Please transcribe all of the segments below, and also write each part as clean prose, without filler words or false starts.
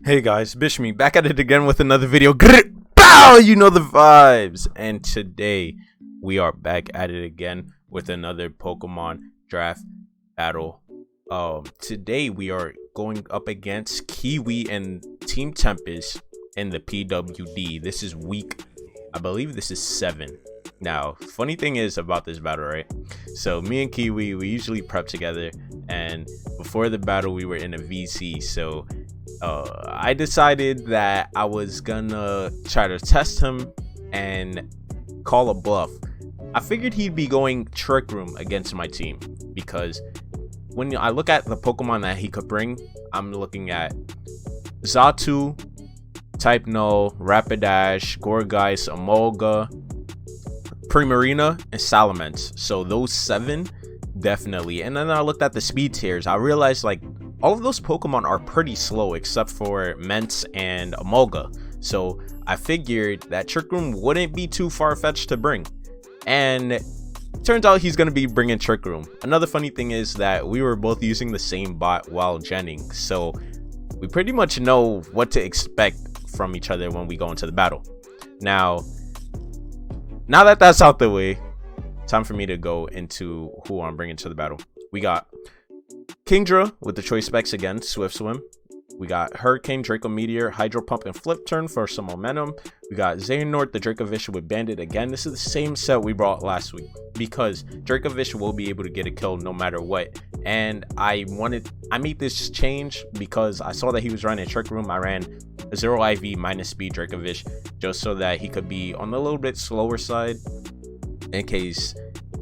Hey guys, Bishmii back at it again with another video. Bow, you know the vibes. And today we are back at it again with another Pokemon draft battle. Today we are going up against Kiwee and Team Tempest in the PWD. This is week, I believe this is 7. Now, funny thing is about this battle, right? So me and Kiwee, we usually prep together, and before the battle we were in a VC. So I decided that I was gonna try to test him and call a bluff. I figured he'd be going Trick Room against my team, because when I look at the Pokemon that he could bring, I'm looking at Xatu, Type Null, Rapidash, Gourgeist, Emolga, Primarina, and Salamence. So those 7 definitely. And then I looked at the speed tiers. I realized like all of those Pokemon are pretty slow except for Mence and Emolga. So I figured that Trick Room wouldn't be too far-fetched to bring. And turns out he's going to be bringing Trick Room. Another funny thing is that we were both using the same bot while genning. So we pretty much know what to expect from each other when we go into the battle. Now that that's out the way, time for me to go into who I'm bringing to the battle. We got Kingdra with the choice specs again, Swift Swim. We got Hurricane, Draco Meteor, Hydro Pump, and Flip Turn for some momentum. We got Xehanort, the Dracovish with Bandit again. This is the same set we brought last week, because Dracovish will be able to get a kill no matter what. And I made this change because I saw that he was running a Trick Room. I ran a 0 IV minus speed Dracovish just so that he could be on the little bit slower side in case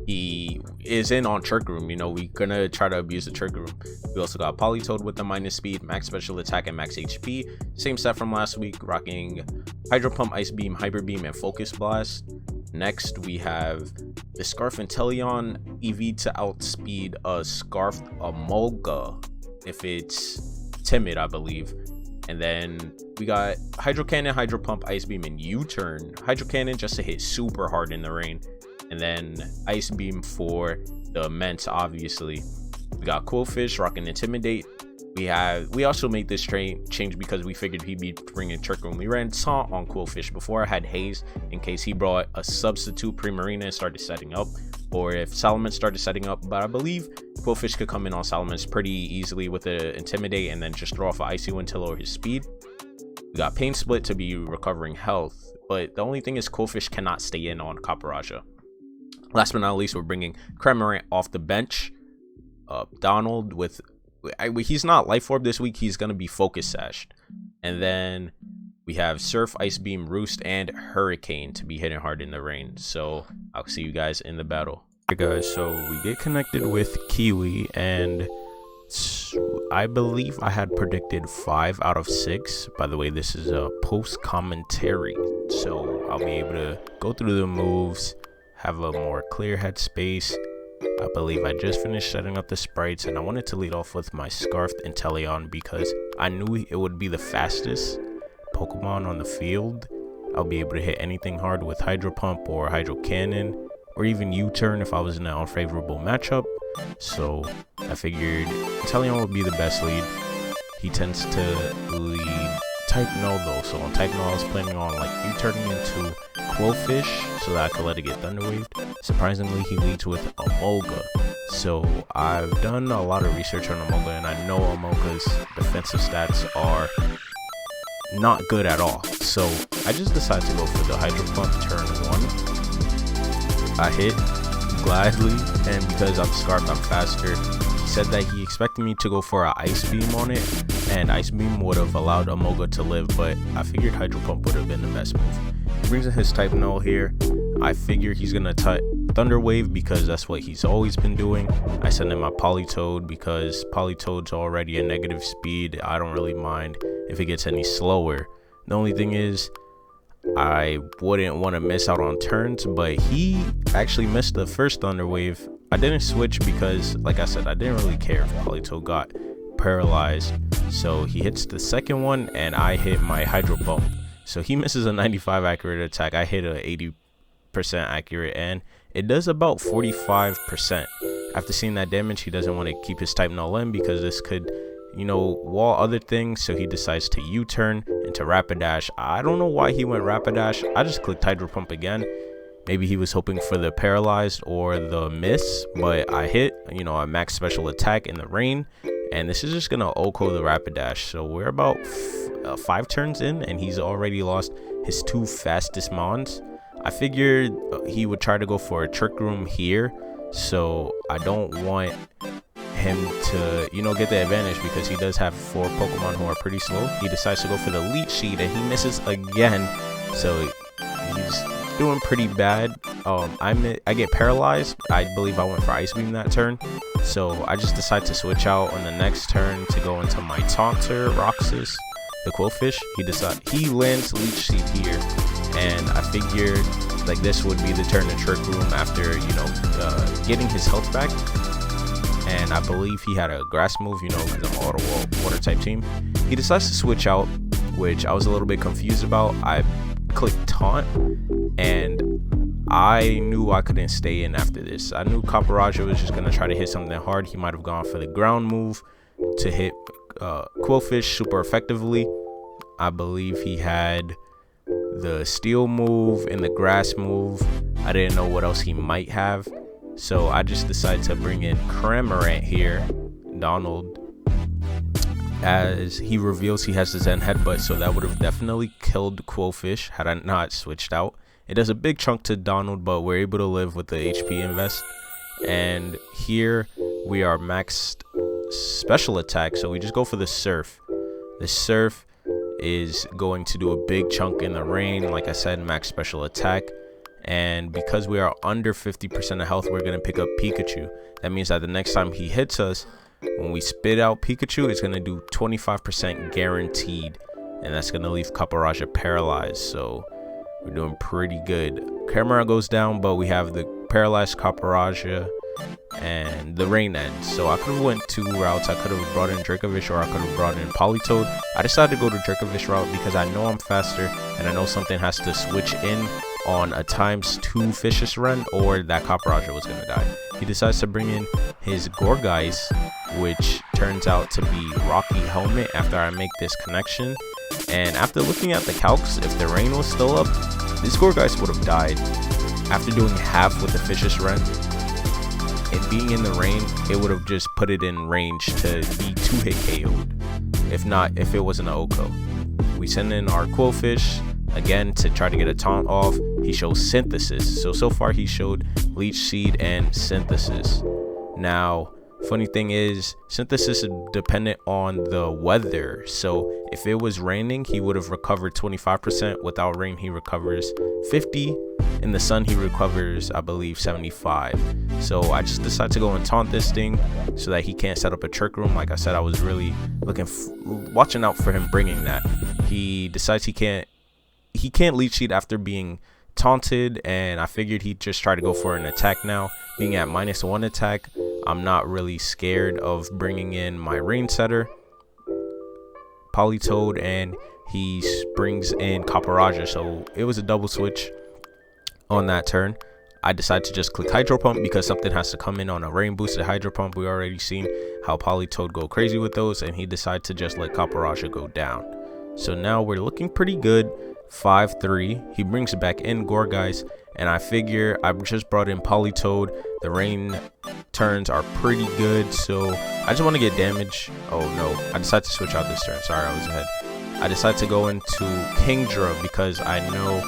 he is in on Trick Room. You know, we're gonna try to abuse the Trick Room. We also got Politoed with the minus speed, max special attack, and max HP. Same set from last week, rocking Hydro Pump, Ice Beam, Hyper Beam, and Focus Blast. Next we have the Scarf Inteleon EV to outspeed a Scarf Emolga if it's timid, I believe. And then we got Hydro Cannon, Hydro Pump, Ice Beam, and U-Turn. Hydro Cannon just to hit super hard in the rain. And then Ice Beam for the Mence, obviously. We got Quillfish rocking Intimidate. We also made this change because we figured he'd be bringing Trick Room. We ran Taunt on Quillfish before. I had Haze in case he brought a substitute Primarina and started setting up, or if Salamence started setting up. But I believe Quillfish could come in on Salamence pretty easily with the Intimidate and then just throw off an Icy Wind to lower his speed. We got Pain Split to be recovering health, but the only thing is Quillfish cannot stay in on Copperajah. Last but not least, we're bringing Cramorant off the bench. Donald with he's not Life Orb this week, he's gonna be Focus Sashed. And then we have Surf, Ice Beam, Roost, and Hurricane to be hitting hard in the rain. So I'll see you guys in the battle. Hey guys, so we get connected with Kiwee, and I believe I had predicted 5 out of 6. By the way, this is a post commentary, so I'll be able to go through the moves, have a more clear head space. I believe I just finished setting up the sprites, and I wanted to lead off with my Scarfed Inteleon because I knew it would be the fastest Pokemon on the field. I'll be able to hit anything hard with Hydro Pump or Hydro Cannon, or even U-Turn if I was in an unfavorable matchup. So I figured Inteleon would be the best lead. He tends to lead Type Null though, so on Type Null I was planning on like U-turning into Quillfish so that I could let it get Thunder Waved. Surprisingly, he leads with Emolga. So I've done a lot of research on Emolga, and I know Emolga's defensive stats are not good at all. So I just decided to go for the Hydro Pump turn 1. I hit gladly, and because I'm Scarfed, I'm faster. He said that he expected me to go for an Ice Beam on it, and Ice Beam would have allowed Emolga to live, but I figured Hydro Pump would have been the best move. He brings in his Type Null here. I figure he's gonna Thunder Wave because that's what he's always been doing. I send in my Politoed because Politoed's already a negative speed. I don't really mind if it gets any slower. The only thing is I wouldn't want to miss out on turns, but he actually missed the first Thunder Wave. I didn't switch because, like I said, I didn't really care if Politoed got paralyzed. So he hits the second one, and I hit my Hydro Pump. So he misses a 95 accurate attack. I hit a 80% accurate, and it does about 45%. After seeing that damage, he doesn't want to keep his Type Null in because this could, wall other things, so he decides to U-turn into Rapidash. I don't know why he went Rapidash. I just clicked Hydro Pump again. Maybe he was hoping for the paralyzed or the miss, but I hit, a max special attack in the rain, and this is just gonna OHKO the Rapidash. So we're about 5 turns in, and he's already lost his 2 fastest mons. I figured he would try to go for a Trick Room here, so I don't want him to, get the advantage because he does have 4 Pokemon who are pretty slow. He decides to go for the Leech Seed, and he misses again, so he's doing pretty bad. I get paralyzed. I believe I went for Ice Beam that turn, so I just decide to switch out on the next turn to go into my Taunter, Roxas, the Quillfish. He lands Leech Seed here, and I figured like this would be the turn to Trick Room after getting his health back. And I believe he had a grass move, because I'm auto water type team. He decides to switch out, which I was a little bit confused about. I clicked Taunt, and I knew I couldn't stay in after this. I knew Caparaja was just going to try to hit something hard. He might have gone for the ground move to hit Quillfish super effectively. I believe he had the steel move and the grass move. I didn't know what else he might have, so I just decided to bring in Cramorant here, Donald, as he reveals he has the Zen Headbutt, so that would have definitely killed Quillfish had I not switched out. It does a big chunk to Donald, but we're able to live with the HP invest. And here we are maxed special attack, so we just go for the Surf. The Surf is going to do a big chunk in the rain, like I said, max special attack. And because we are under 50% of health, we're going to pick up Pikachu. That means that the next time he hits us, when we spit out Pikachu, it's going to do 25% guaranteed, and that's going to leave Caparaja paralyzed. So we're doing pretty good. Camera goes down, but we have the paralyzed Caparaja and the rain ends. So I could have went 2 routes. I could have brought in Dracovish, or I could have brought in Politoed. I decided to go to Dracovish route because I know I'm faster, and I know something has to switch in on a ×2 Fishious run, or that Caparaja was going to die. He decides to bring in his Gourgeist, which turns out to be Rocky Helmet after I make this connection. And after looking at the calcs, if the rain was still up, this Gourgeist would have died. After doing half with the Fishious run and being in the rain, it would have just put it in range to be 2-hit KO'd, if it wasn't an OHKO. We send in our Quillfish again to try to get a taunt off. He shows Synthesis, so far he showed Leech Seed and Synthesis. Now funny thing is, Synthesis is dependent on the weather, so if it was raining, he would have recovered 25%. Without rain, he recovers 50. In the sun, he recovers, I believe, 75. So I just decided to go and taunt this thing so that he can't set up a Trick Room. Like I said, I was really watching out for him bringing that. He decides he can't Leech Seed after being taunted, and I figured he'd just try to go for an attack now. Being at -1 attack, I'm not really scared of bringing in my Rain Setter, Politoed, and he brings in Caparaja. So it was a double switch on that turn. I decided to just click Hydro Pump because something has to come in on a rain boosted Hydro Pump. We already seen how Politoed go crazy with those, and he decided to just let Caparaja go down. So now we're looking pretty good. 5-3. He brings back in Gourgeist, and I figure I just brought in Politoed. The rain turns are pretty good, so I just want to get damage. Oh no, I decided to switch out this turn. Sorry, I was ahead. I decided to go into Kingdra because I know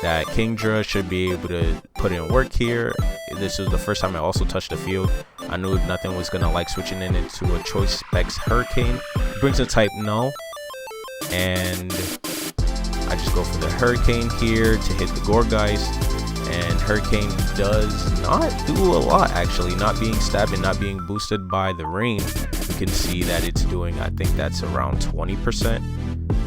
that Kingdra should be able to put in work here. This is the first time I also touched the field. I knew nothing was gonna like switching into a Choice Specs Hurricane. He brings a type Null, and I just go for the Hurricane here to hit the Gourgeist, and Hurricane does not do a lot actually. Not being stabbed and not being boosted by the rain, you can see that it's doing, I think that's around 20%.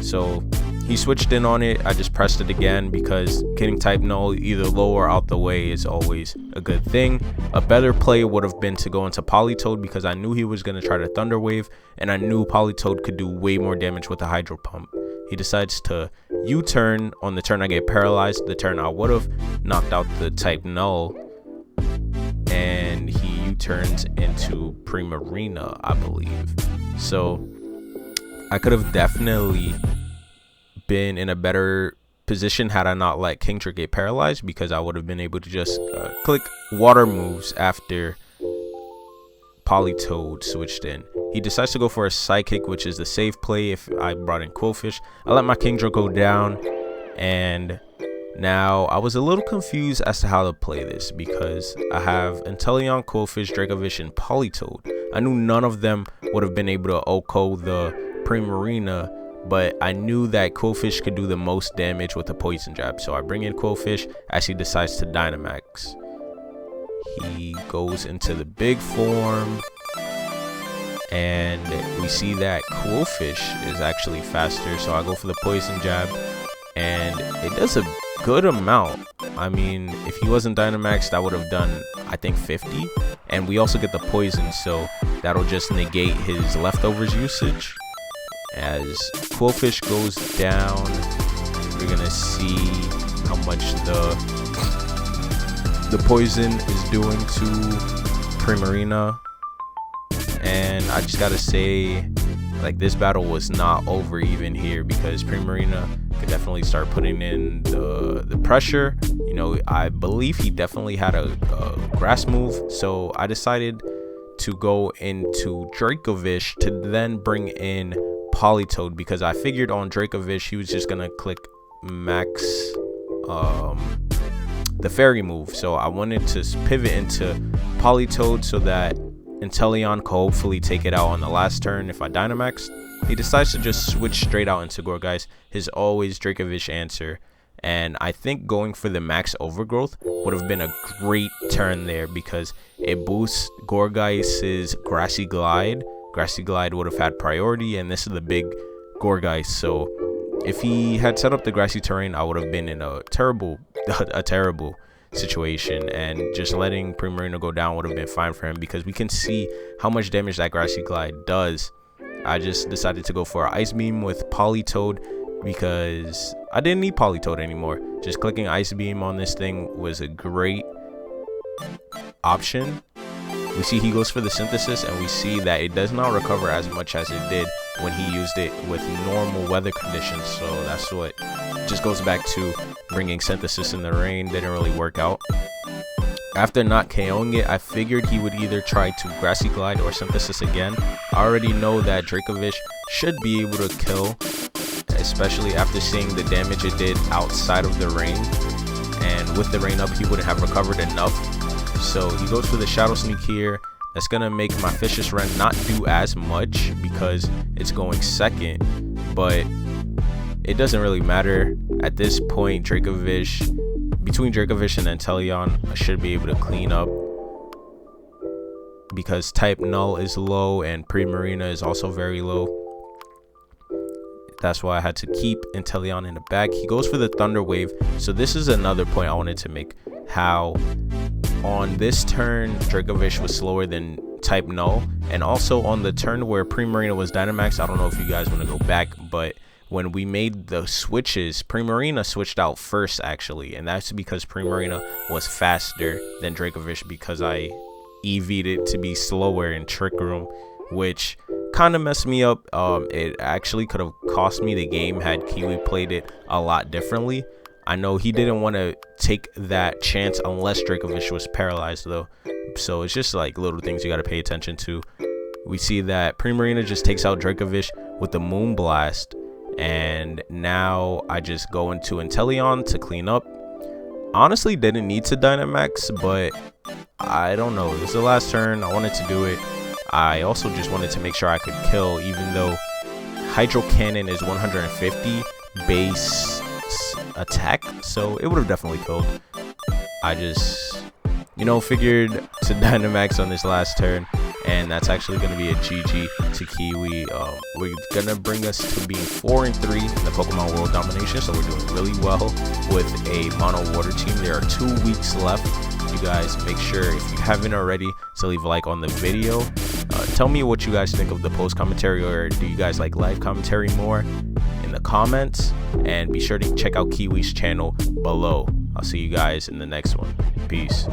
So he switched in on it. I just pressed it again because getting type Null either low or out the way is always a good thing. A better play would have been to go into Politoed because I knew he was going to try to Thunder Wave, and I knew Politoed could do way more damage with the Hydro Pump. He decides to U-turn on the turn I get paralyzed, the turn I would have knocked out the type Null, and he U-turns into Primarina, I believe. So I could have definitely been in a better position had I not let King Trick get paralyzed, because I would have been able to just click water moves after Politoed switched in. He decides to go for a Psychic, which is the safe play if I brought in Quillfish. I let my Kingdra go down, and now I was a little confused as to how to play this, because I have Inteleon, Quillfish, Dracovish, and Politoed. I knew none of them would have been able to OHKO the Primarina, but I knew that Quillfish could do the most damage with a Poison Jab. So I bring in Quillfish as he decides to Dynamax. He goes into the big form, and we see that Quillfish is actually faster. So I go for the Poison Jab, and it does a good amount. I mean, if he wasn't Dynamax, that would have done, I think, 50. And we also get the poison, so that'll just negate his leftovers usage. As Quillfish goes down, we're gonna see how much the poison is doing to Primarina. And I just gotta say, like, this battle was not over even here, because Primarina could definitely start putting in the pressure. You know, I believe he definitely had a grass move, so I decided to go into Dracovish to then bring in Politoed, because I figured on Dracovish he was just gonna click max the fairy move. So I wanted to pivot into Politoed so that Inteleon could hopefully take it out on the last turn if I Dynamax. He decides to just switch straight out into Gourgeist, his always Dracovish answer. And I think going for the max overgrowth would have been a great turn there, because it boosts Gourgeist's Grassy Glide. Grassy Glide would have had priority, and this is the big Gourgeist. So if he had set up the grassy terrain, I would have been in a terrible situation, and just letting Primarina go down would have been fine for him, because we can see how much damage that Grassy Glide does. I just decided to go for an Ice Beam with Politoed, because I didn't need Politoed anymore. Just clicking Ice Beam on this thing was a great option. We see he goes for the Synthesis, and we see that it does not recover as much as it did when he used it with normal weather conditions. So that's what just goes back to bringing Synthesis in the rain. Didn't really work out. After not KOing it, I figured he would either try to Grassy Glide or Synthesis again. I already know that Dracovish should be able to kill, especially after seeing the damage it did outside of the rain. And with the rain up, he wouldn't have recovered enough. So he goes for the Shadow Sneak here. That's gonna make my Vicious Rend not do as much because it's going second, but it doesn't really matter at this point. Between Dracovish and Inteleon, I should be able to clean up, because type Null is low and Primarina is also very low. That's why I had to keep Inteleon in the back. He goes for the Thunder Wave. So this is another point I wanted to make, how on this turn Dracovish was slower than type Null, and also on the turn where Primarina was Dynamax. I don't know if you guys want to go back, but when we made the switches, Primarina switched out first actually, and that's because Primarina was faster than Dracovish, because I EV'd it to be slower in Trick Room, which kind of messed me up. It actually could have cost me the game had Kiwee played it a lot differently. I know he didn't want to take that chance unless Dracovish was paralyzed though, so it's just like little things you got to pay attention to. We see that Primarina just takes out Dracovish with the Moonblast, and now I just go into Inteleon to clean up. Honestly, didn't need to Dynamax, but I don't know, it was the last turn, I wanted to do it. I also just wanted to make sure I could kill, even though Hydro Cannon is 150 base attack, so it would have definitely killed. I just, you know, figured to Dynamax on this last turn, and that's actually going to be a GG to Kiwee. We're going to bring us to being 4-3 in the Pokemon World Domination, so we're doing really well with a mono water team. There are 2 weeks left. You guys make sure, if you haven't already, to leave a like on the video. Tell me what you guys think of the post commentary, or do you guys like live commentary more, in the comments, and be sure to check out Kiwee's channel below. I'll see you guys in the next one. Peace.